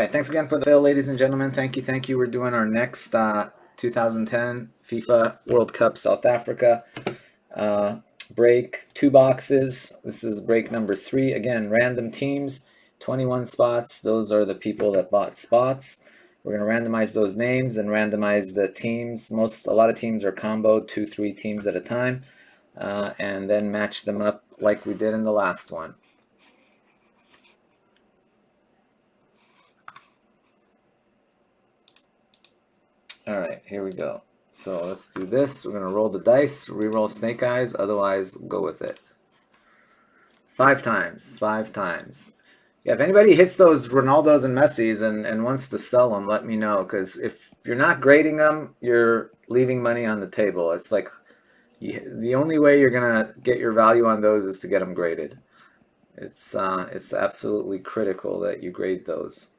right, thanks again for the fill, ladies and gentlemen. Thank you, thank you. We're doing our next 2010 FIFA World Cup South Africa break. 2 boxes. This is break number 3. Again, random teams, 21 spots. Those are the people that bought spots. We're going to randomize those names and randomize the teams. A lot of teams are comboed, 2-3 teams at a time, and then match them up like we did in the last one. All right, here we go. So let's do this. We're going to roll the dice, re-roll snake eyes, otherwise go with it. 5 times, 5 times. Yeah, if anybody hits those Ronaldos and Messis and wants to sell them, let me know, because if you're not grading them, you're leaving money on the table. It's like the only way you're going to get your value on those is to get them graded. It's absolutely critical that you grade those.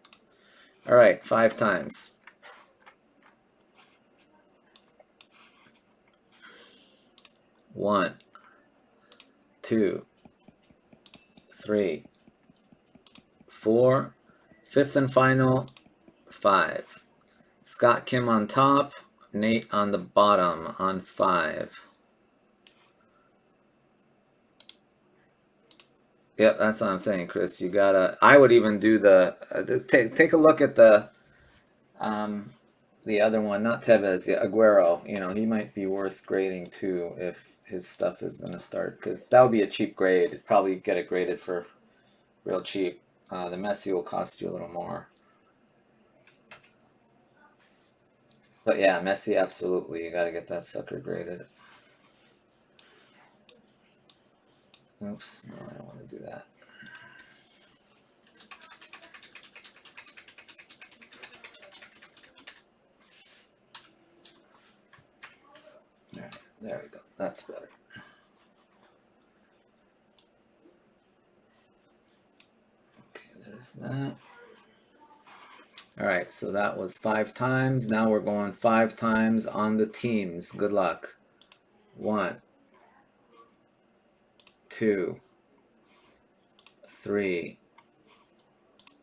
All right, 5 times. 1, 2, 3, 4, 5th and final, 5. Scott Kim on top, Nate on the bottom on 5. Yep, that's what I'm saying, Chris. You gotta. I would even do take a look at the other one, not Tevez, yeah, Aguero. You know, he might be worth grading too if his stuff is gonna start, because that would be a cheap grade. Probably get it graded for real cheap. The Messi will cost you a little more. But yeah, Messi, absolutely. You got to get that sucker graded. Oops, no, I don't want to do that. All right, there we go. That's better. Okay, there's that. All right, so that was 5 times. Now we're going 5 times on the teams. Good luck. 1, 2, 3,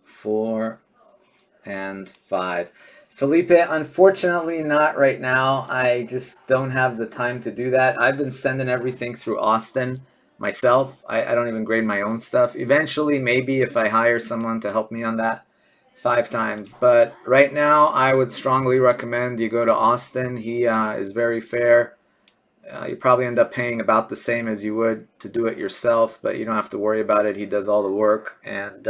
4, and 5. Felipe, unfortunately not right now. I just don't have the time to do that. I've been sending everything through Austin myself. I don't even grade my own stuff. Eventually, maybe if I hire someone to help me on that, 5 times. But right now, I would strongly recommend you go to Austin. He is very fair. You probably end up paying about the same as you would to do it yourself, but you don't have to worry about it. He does all the work, and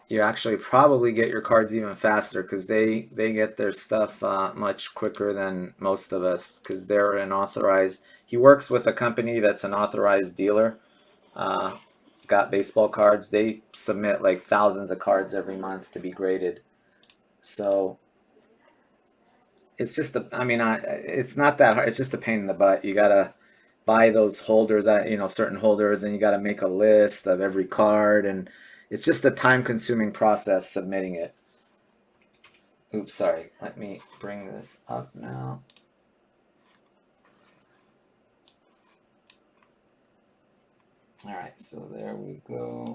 you actually probably get your cards even faster because they get their stuff much quicker than most of us, because they're an authorized. He works with a company that's an authorized dealer. Got baseball cards. They submit like thousands of cards every month to be graded. So it's just it's not that hard. It's just a pain in the butt. You gotta buy those holders, certain holders, and you gotta make a list of every card, and it's just a time-consuming process submitting it. Oops, sorry. Let me bring this up now. All right, so there we go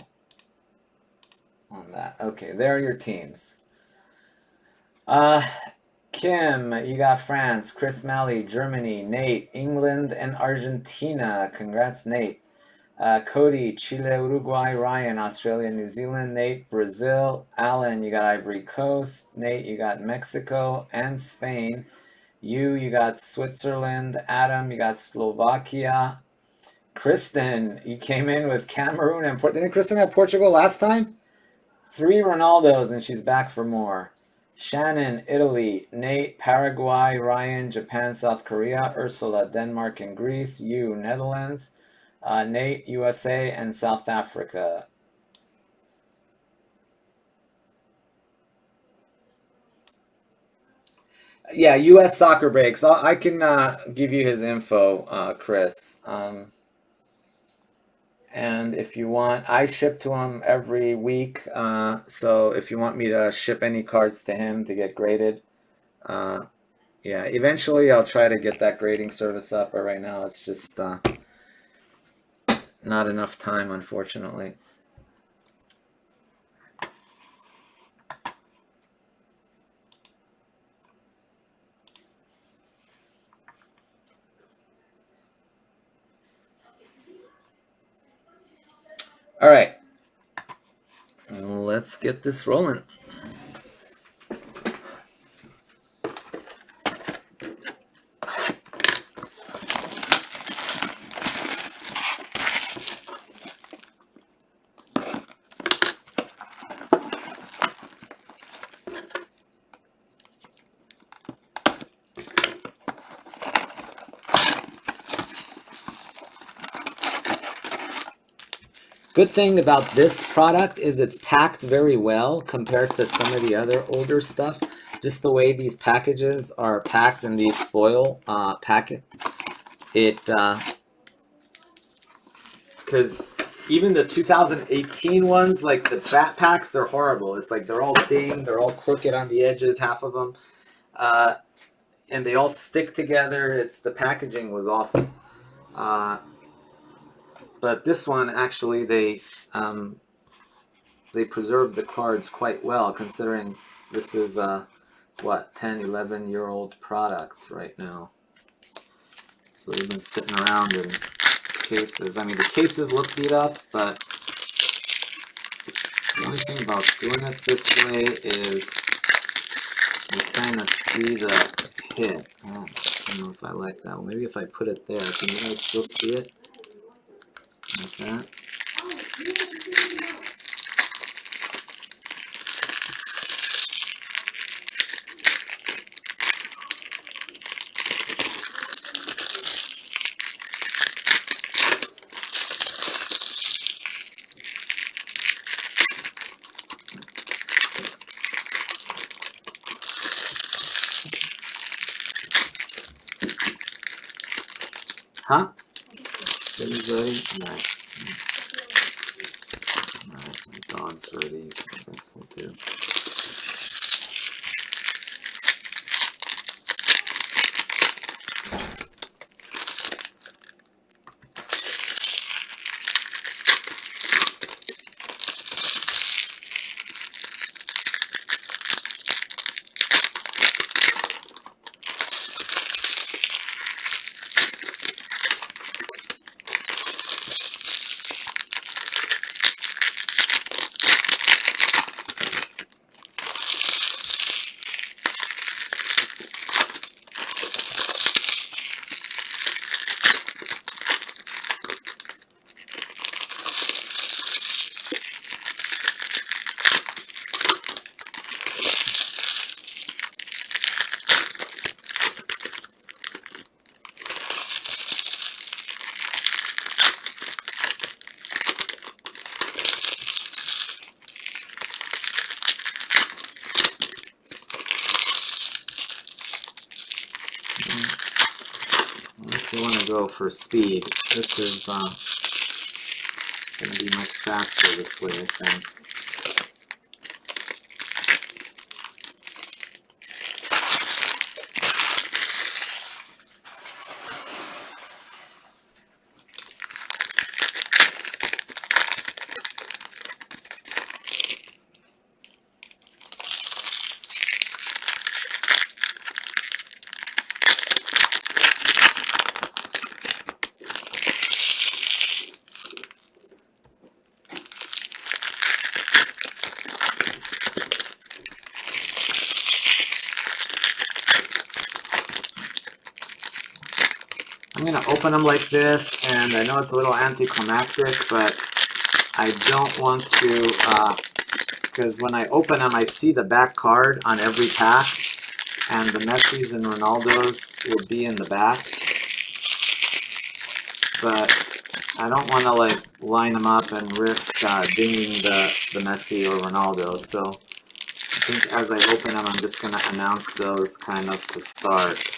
on that. Okay, there are your teams. Kim, you got France. Chris Malley, Germany. Nate, England and Argentina. Congrats, Nate. Cody, Chile, Uruguay. Ryan, Australia, New Zealand. Nate, Brazil. Alan, you got Ivory Coast. Nate, you got Mexico and Spain. You got Switzerland. Adam, you got Slovakia. Kristen, you came in with Cameroon and didn't Kristen have Portugal last time? 3 Ronaldos, and she's back for more. Shannon, Italy. Nate, Paraguay. Ryan, Japan, South Korea. Ursula, Denmark and Greece. You, Netherlands. Nate, USA and South Africa. Yeah, U.S. soccer breaks. I can give you his info, Chris. And if you want, I ship to him every week. So if you want me to ship any cards to him to get graded, yeah, eventually I'll try to get that grading service up. But right now it's just not enough time, unfortunately. All right, let's get this rolling. Good thing about this product is it's packed very well compared to some of the other older stuff. Just the way these packages are packed in these foil packet, because even the 2018 ones, like the fat packs, they're horrible. It's like they're all dinged, they're all crooked on the edges, half of them, and they all stick together. It's the packaging was awful. But this one actually they preserved the cards quite well, considering this is what, 10, 11-year-old product right now. So they've been sitting around in cases. I mean, the cases look beat up, but the only thing about doing it this way is you kind of see the hit. Oh, I don't know if I like that. Well, maybe if I put it there, can you guys still see it? Like that. Huh? Everybody's ready? Alright. Alright, my dog's ready. That's will do. Unless you want to go for speed, this is going to be much faster this way, I think. I'm going to open them like this, and I know it's a little anticlimactic, but I don't want to, because when I open them, I see the back card on every pack, and the Messis and Ronaldos will be in the back. But I don't want to like line them up and risk dinging the Messi or Ronaldo. So I think as I open them, I'm just going to announce those kind of to start.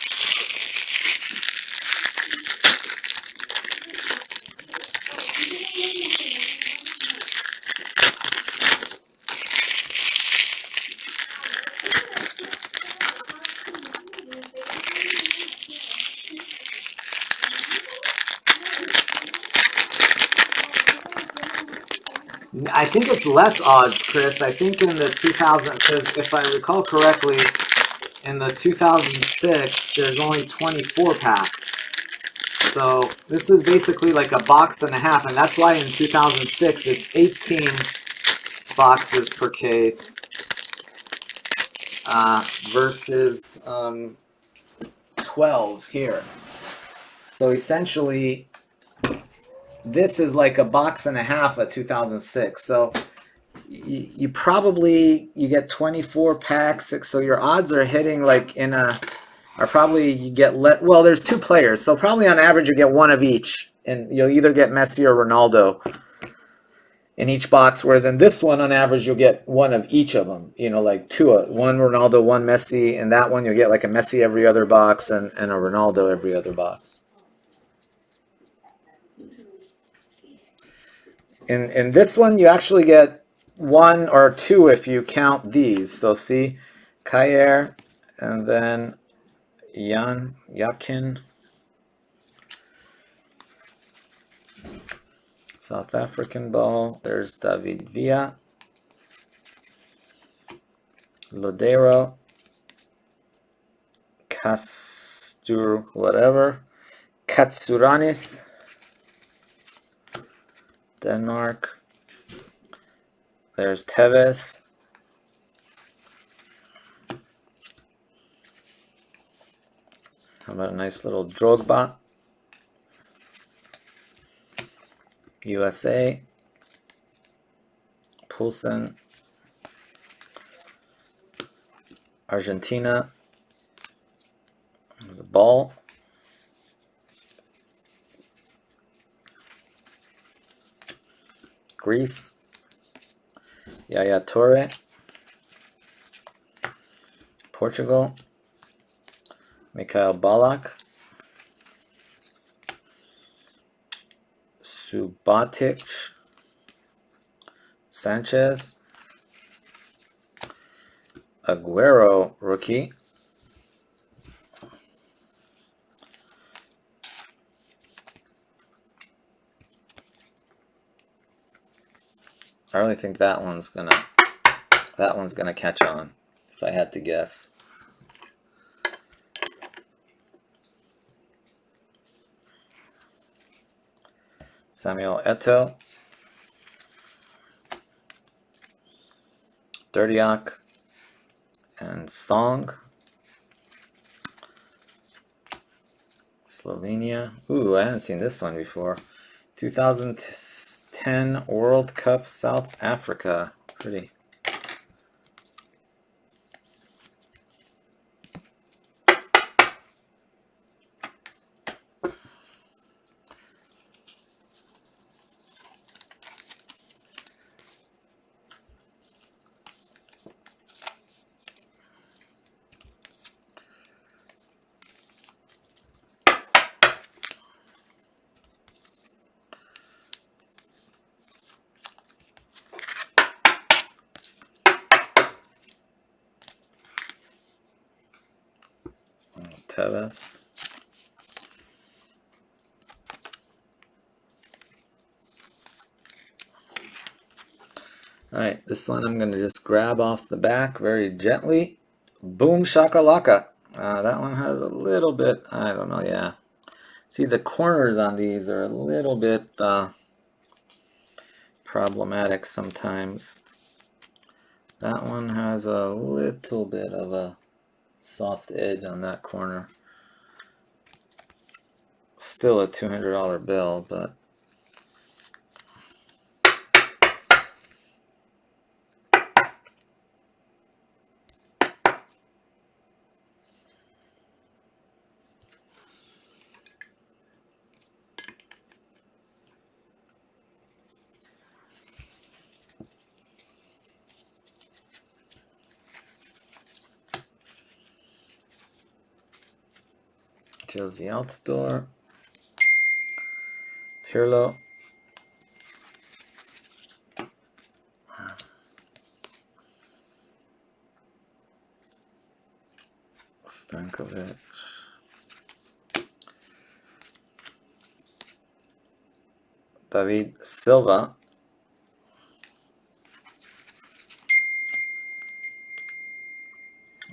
I think it's less odds, Chris. I think in the 2000, because if I recall correctly, in the 2006, there's only 24 packs. So this is basically like a box and a half, and that's why in 2006 it's 18 boxes per case versus 12 here. So essentially, this is like a box and a half of 2006. So you probably, you get 24 packs, so your odds are hitting like in a, are probably, you get, well, there's 2 players, so probably on average you get one of each, and you'll either get Messi or Ronaldo in each box, whereas in this one on average you'll get one of each of them, you know, like 2, one Ronaldo, one Messi, and that one you'll get like a Messi every other box and a Ronaldo every other box. In this one you actually get 1 or 2 if you count these. So see, Kayer, and then Yakin, South African ball. There's David Villa, Lodero, Castur, whatever, Katsuranis, Denmark. There's Tevez. How about a nice little Drogba, USA, Poulsen, Argentina. There's a ball. Greece, Yaya Toure. Portugal, Mikhail Ballack. Subotic, Sanchez, Aguero rookie, I really think that one's gonna catch on, if I had to guess. Samuel Eto'o, Dirdiak, and Song. Slovenia. Ooh, I haven't seen this one before. 2010 World Cup South Africa. Pretty. Tevez. Alright, this one I'm going to just grab off the back very gently. Boom shakalaka. That one has a little bit, I don't know, yeah. See, the corners on these are a little bit problematic sometimes. That one has a little bit of a soft edge on that corner. Still a $200 bill, but Josie Altidore, Pirlo, Stankovic, David Silva,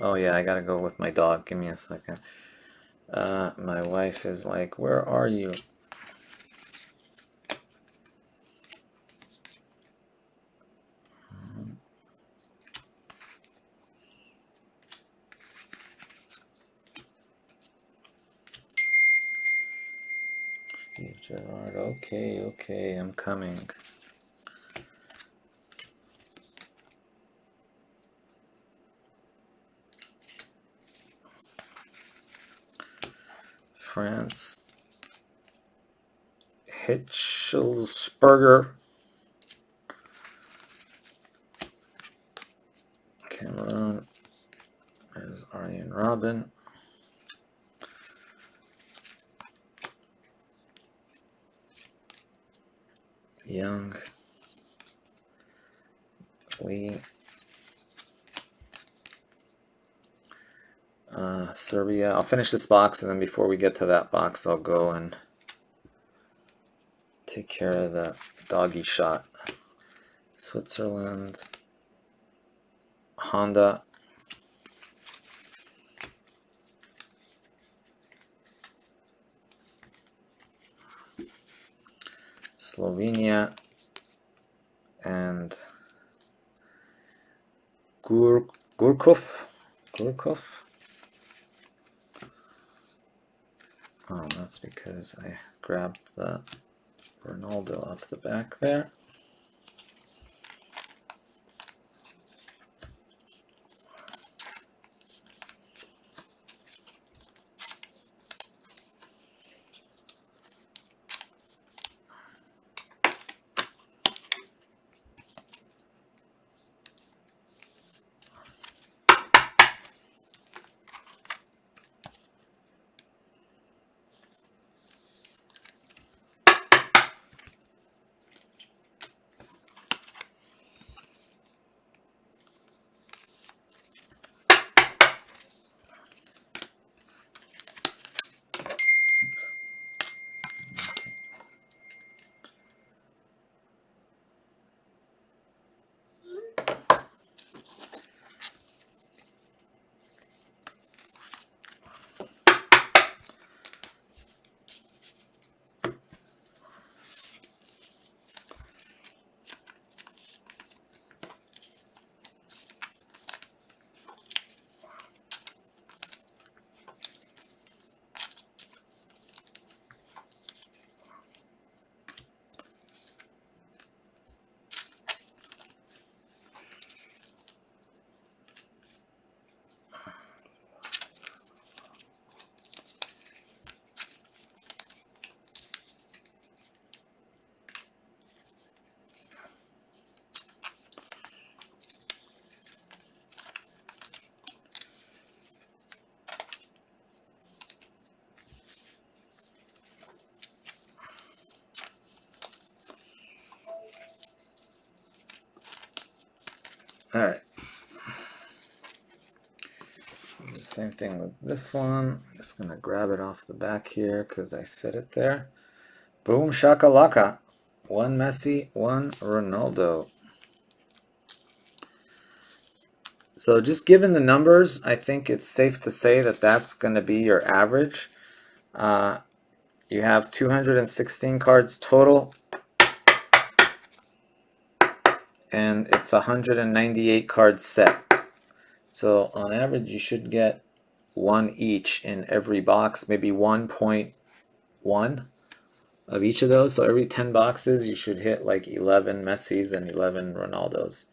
oh yeah, I gotta go with my dog, give me a second. My wife is like, where are you? Steve Gerrard. Okay, okay, I'm coming. France. Hitchelsberger. Cameroon. There's Arjen Robben. Young. Lee. Serbia. I'll finish this box, and then before we get to that box, I'll go and take care of the doggy shot. Switzerland. Honda. Slovenia. And Gurkov. Oh, that's because I grabbed the Ronaldo off the back there. All right. Same thing with this one. I'm just going to grab it off the back here because I set it there. Boom shakalaka. One Messi, one Ronaldo. So just given the numbers, I think it's safe to say that that's going to be your average. You have 216 cards total, and it's a 198 card set. So on average, you should get one each in every box, maybe 1.1 of each of those. So every 10 boxes, you should hit like 11 Messis and 11 Ronaldos.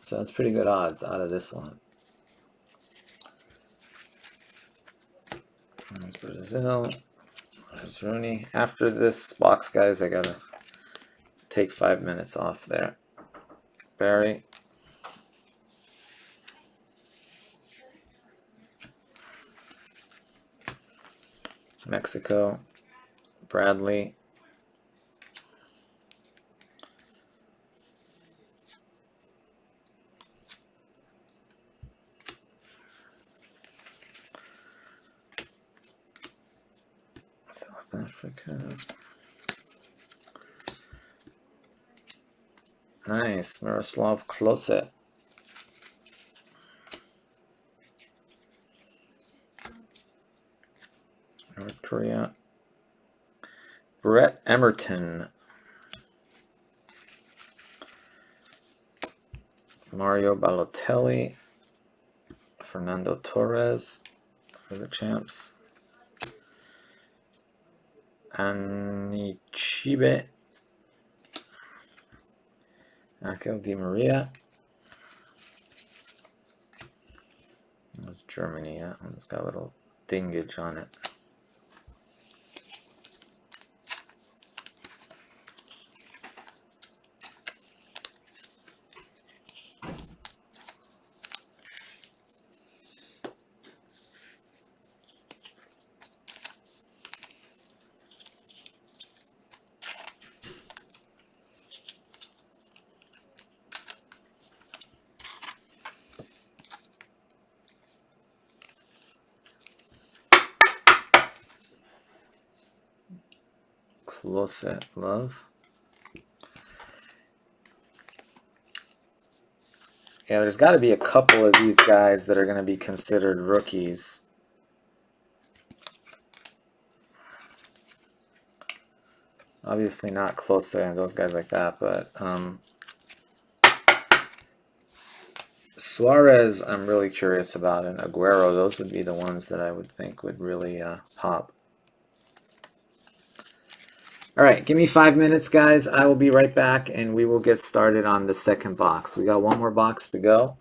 So that's pretty good odds out of this one. There's Brazil. There's Rooney. After this box, guys, I gotta take 5 minutes off there. Barry. Mexico. Bradley. South Africa. Nice. Miroslav Klose. Korea. Brett Emerton. Mario Balotelli. Fernando Torres for the champs. Anichibe. Angel Di Maria. That's Germany, yeah. It's got a little dingage on it. Closet Love. Yeah, there's got to be a couple of these guys that are going to be considered rookies. Obviously not Close and those guys like that, but Suarez I'm really curious about, and Aguero, those would be the ones that I would think would really pop. All right, give me 5 minutes, guys. I will be right back, and we will get started on the second box. We got one more box to go.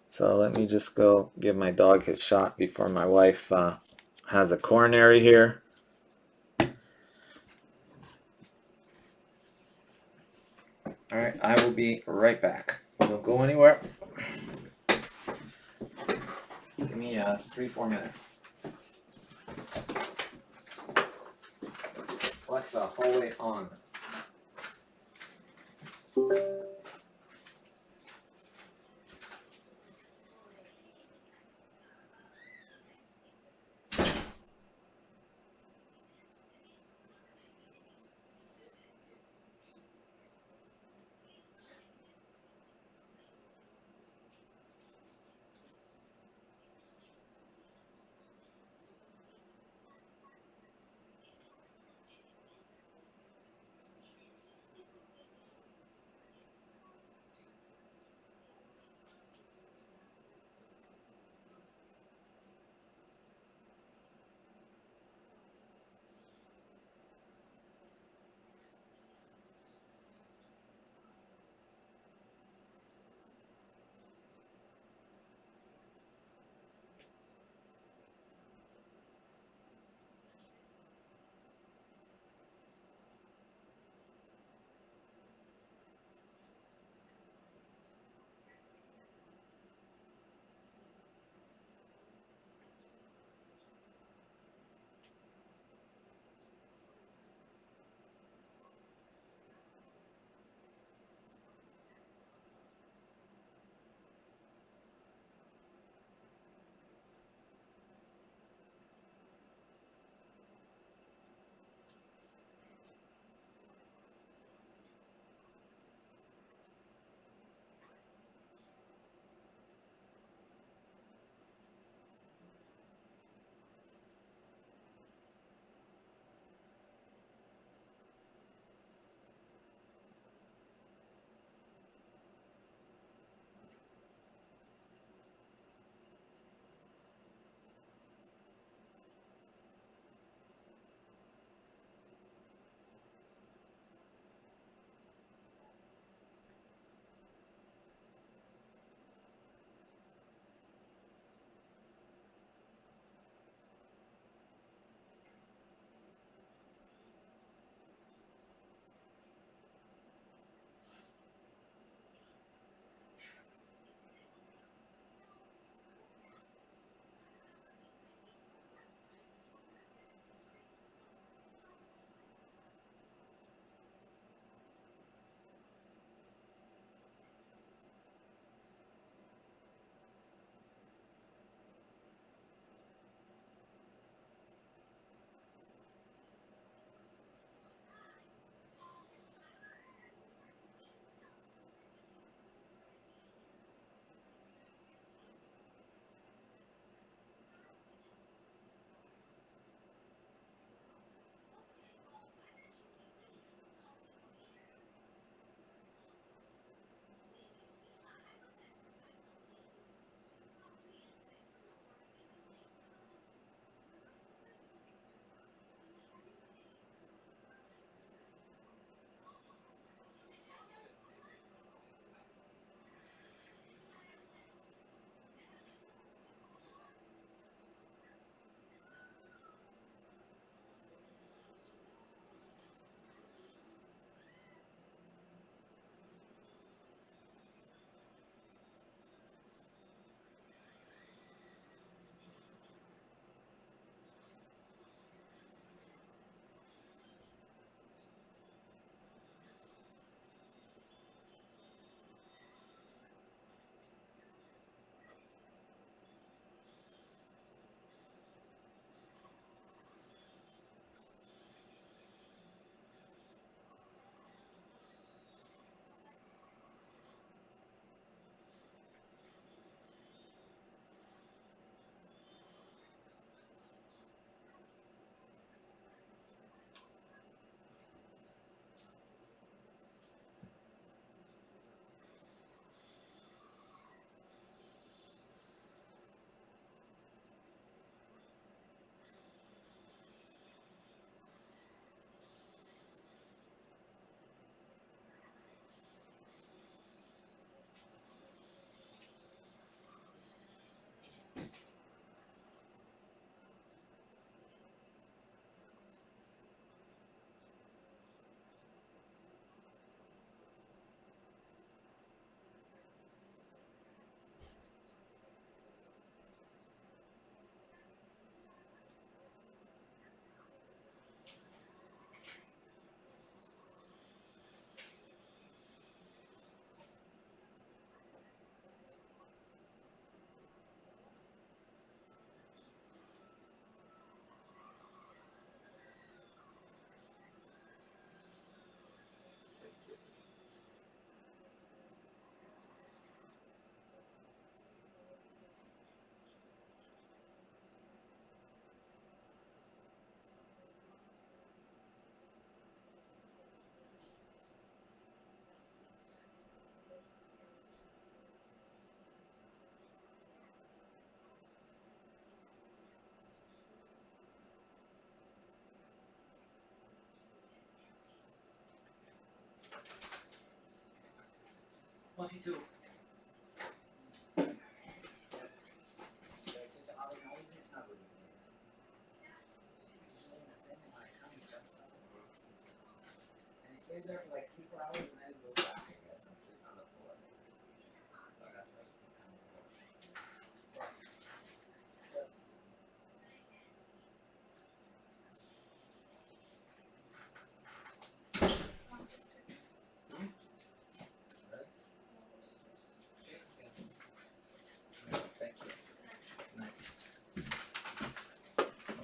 So let me just go give my dog his shot before my wife has a coronary here. All right, I will be right back. Don't go anywhere. Give me 3-4 minutes. Alexa, hallway on.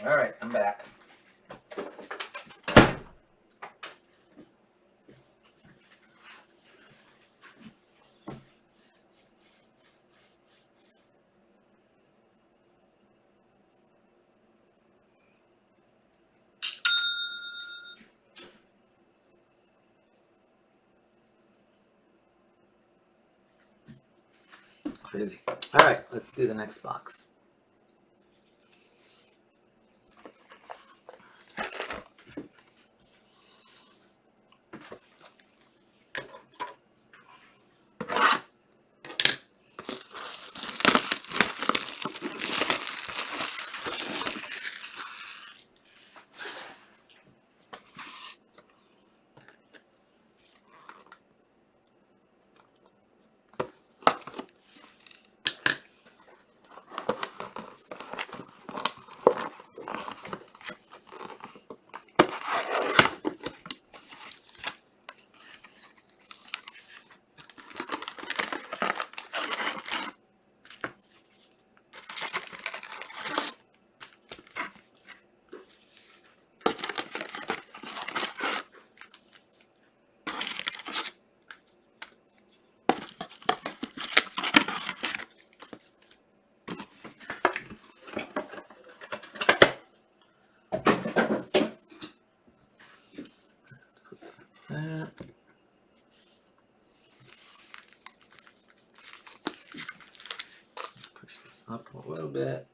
All right, I'm back. Crazy. All right, let's do the next box. Push this up a little bit.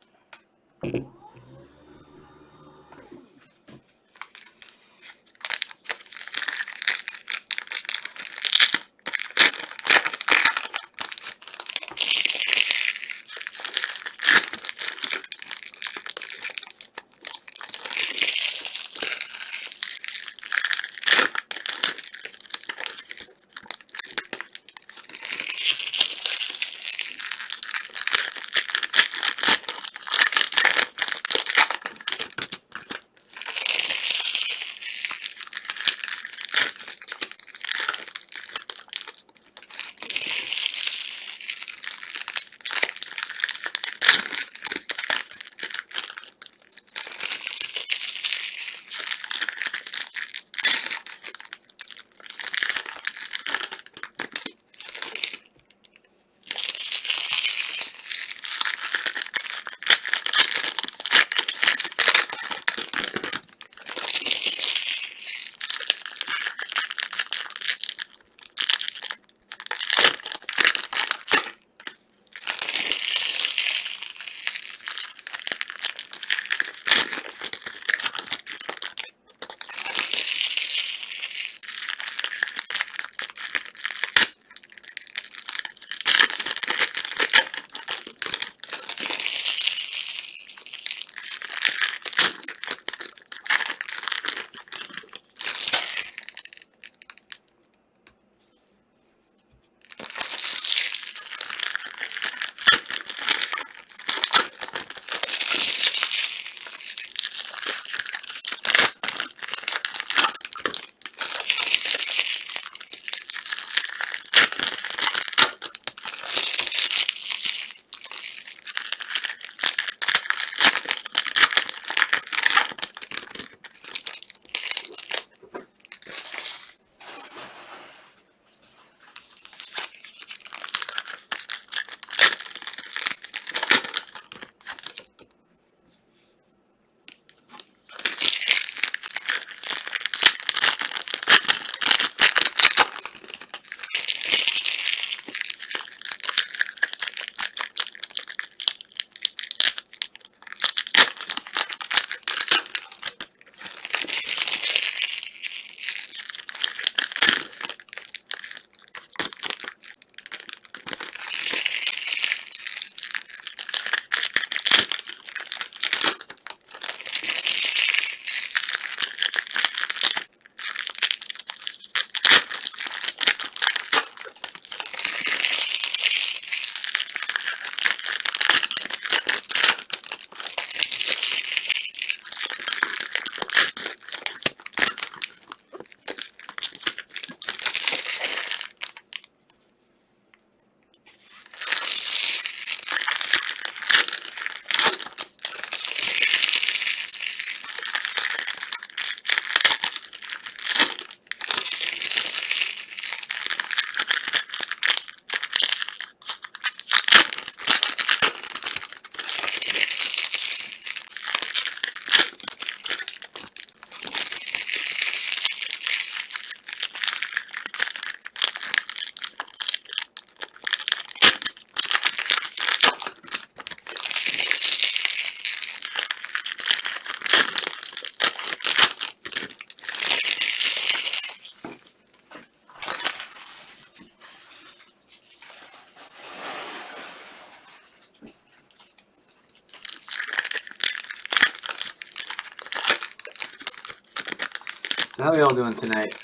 how are y'all doing tonight?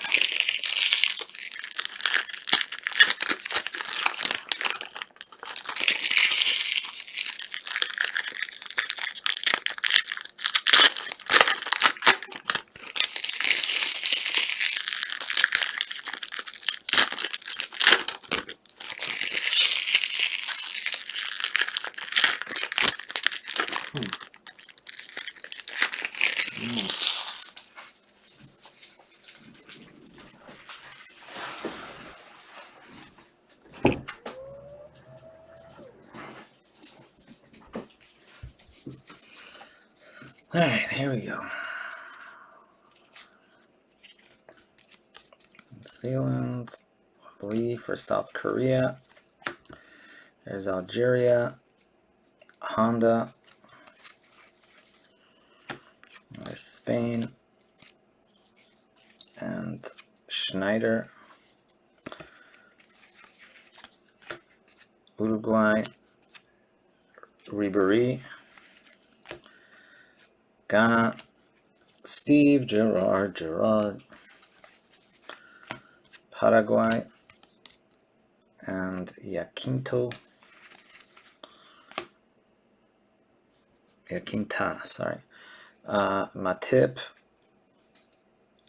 All right, here we go. New Zealand, Lee for South Korea. There's Algeria, Honda. There's Spain and Schneider. Uruguay, Ribery. Ghana, Steve, Gerard. Paraguay and Jacinta, sorry. Matip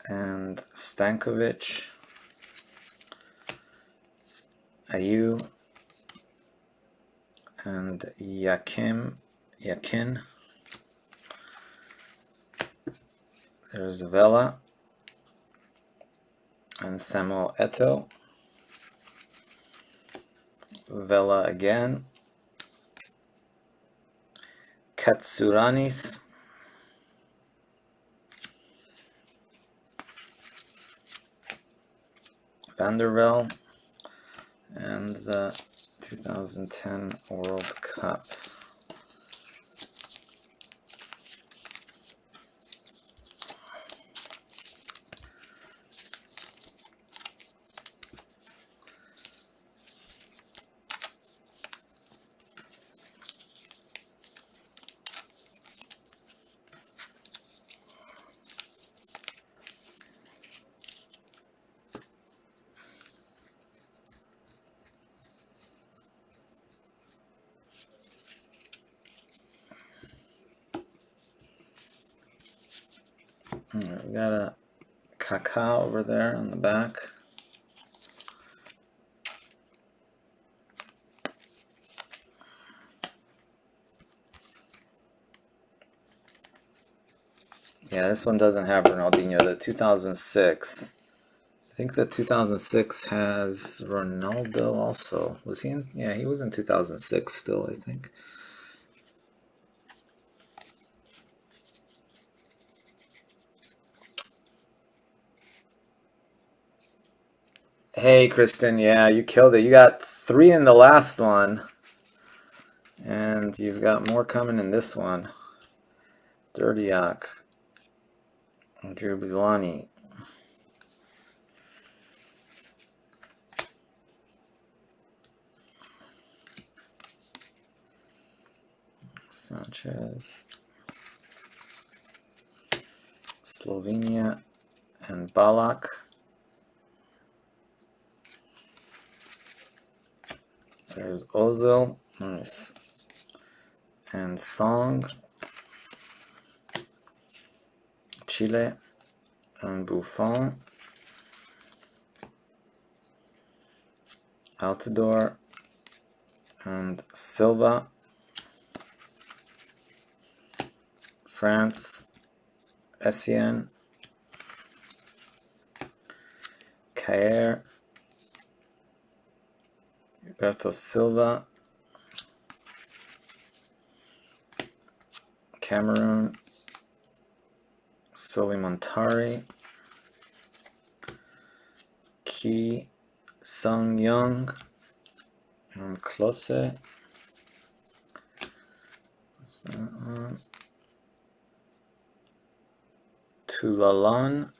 and Stankovic. Ayu and Yakin. There's Vela and Samuel Eto'o. Vela again. Katsuranis. Vandervelde. And the 2010 World Cup. Alright, we got a Kaká over there on the back. Yeah, this one doesn't have Ronaldinho. The 2006. I think the 2006 has Ronaldo also. Was he in? Yeah, he was in 2006 still, I think. Hey, Kristen. Yeah, you killed it. You got 3 in the last one. And you've got more coming in this one. Dirtiak. Drew Bilani. Sanchez. Slovenia and Balak. There's Ozil. Nice. And Song. Chile and Buffon. Altidore and Silva. France. Essien. Caer. Roberto Silva. Cameroon. Solimentari. Ki Sung Young and Klose. What's that one? Tulalan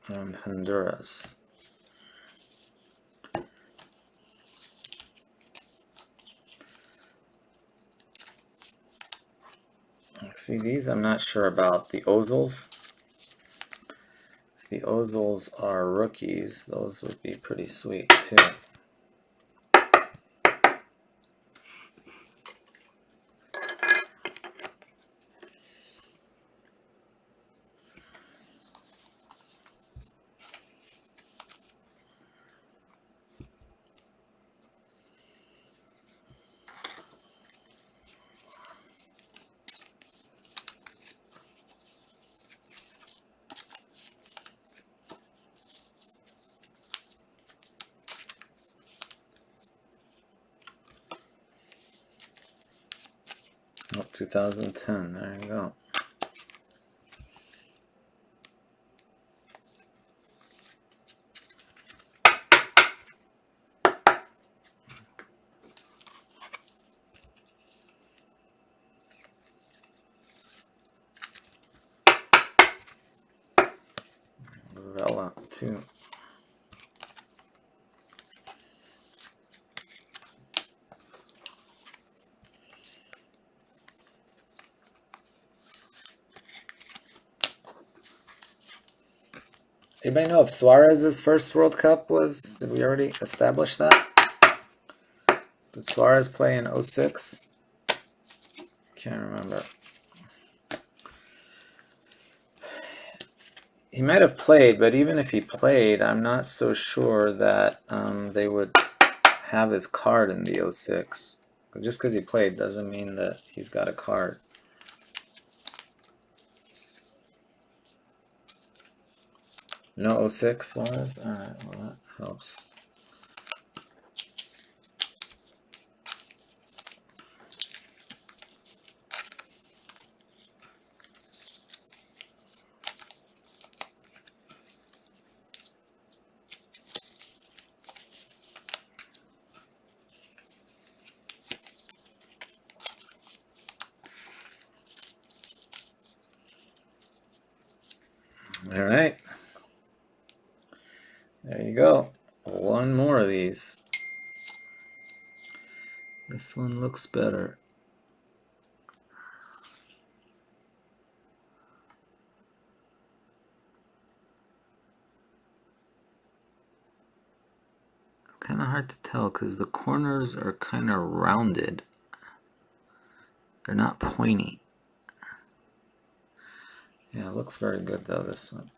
and Honduras. See, these I'm not sure about. The Ozils. If the Ozils are rookies, those would be pretty sweet too. Oh, 2010, there you go. Vela, too. Anybody know if Suarez's first World Cup was? Did we already establish that? Did Suarez play in 06? Can't remember. He might have played, but even if he played, I'm not so sure that they would have his card in the 06. Just because he played doesn't mean that he's got a card. No 06 Suarez? Alright, well that helps. All right. There you go. One more of these. This one looks better. Kind of hard to tell because the corners are kind of rounded. They're not pointy. Yeah, it looks very good though, this one.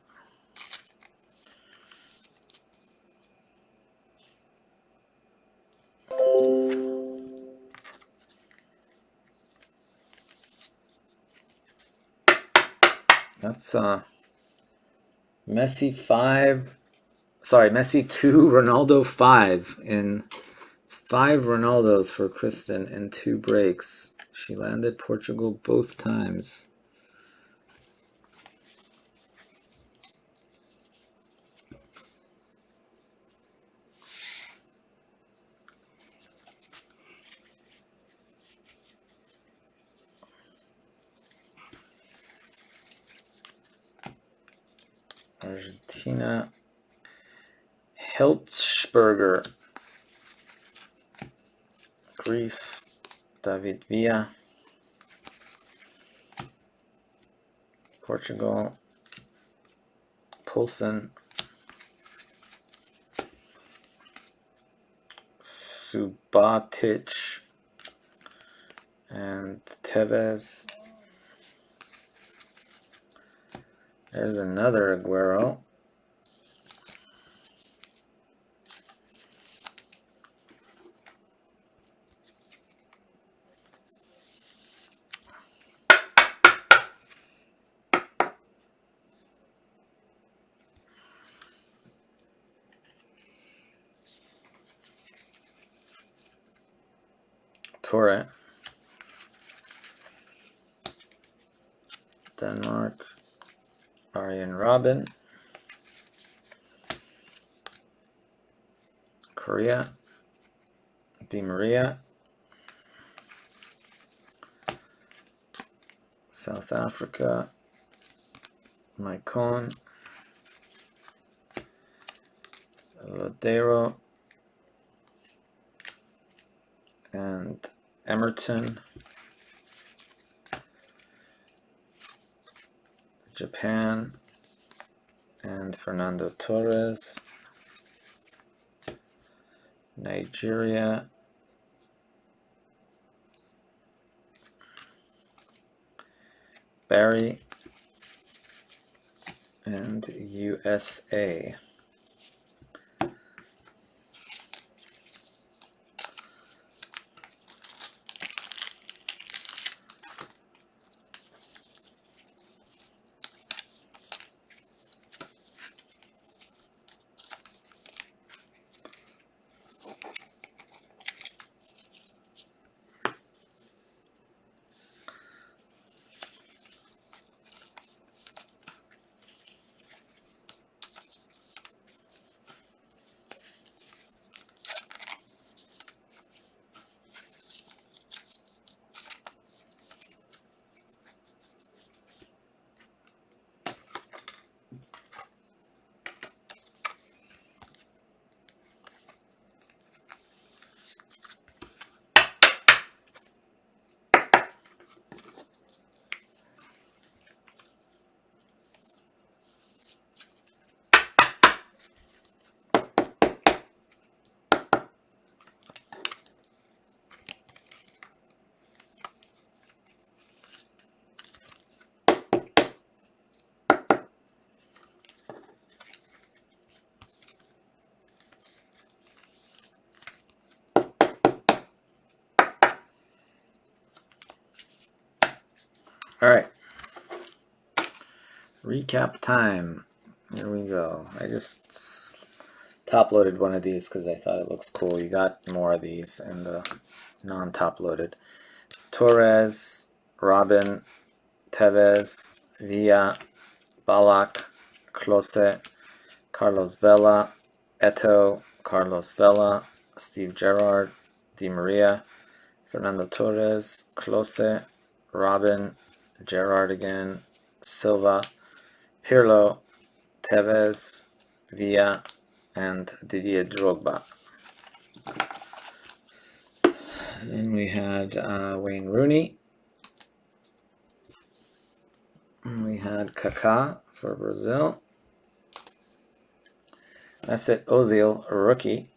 That's Messi 5, sorry, Messi 2, Ronaldo 5. And it's 5 Ronaldos for Kristen in 2 breaks. She landed Portugal both times. Argentina, Hiltzberger. Greece, David Villa. Portugal, Poulsen. Subotic and Tevez. There's another Aguero. Torre. Denmark, Arjen Robben. Korea, Di Maria. South Africa, Maicon. Lodeiro. And Emerton. Japan, and Fernando Torres. Nigeria, Barry, and USA. All right. Recap time. Here we go. I just top loaded one of these because I thought it looks cool. You got more of these in the non-top loaded. Torres, Robin, Tevez, Villa, Balak, Klose, Carlos Vela, Eto, Carlos Vela, Steve Gerrard, Di Maria, Fernando Torres, Klose, Robin, Gerrard again, Silva, Pirlo, Tevez, Villa, and Didier Drogba. Then we had Wayne Rooney. We had Kaká for Brazil. Mesut Ozil, a rookie.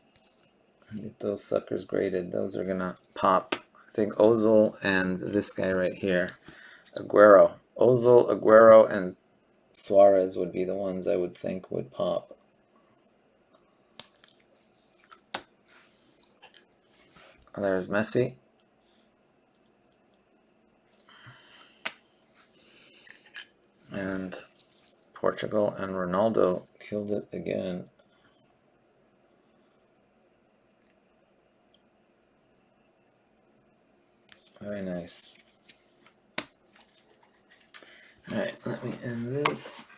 Get those suckers graded. Those are gonna pop. I think Ozil and this guy right here, Aguero. Ozil, Aguero, and Suarez would be the ones I would think would pop. There's Messi. And Portugal and Ronaldo killed it again. Very nice. All right, let me end this.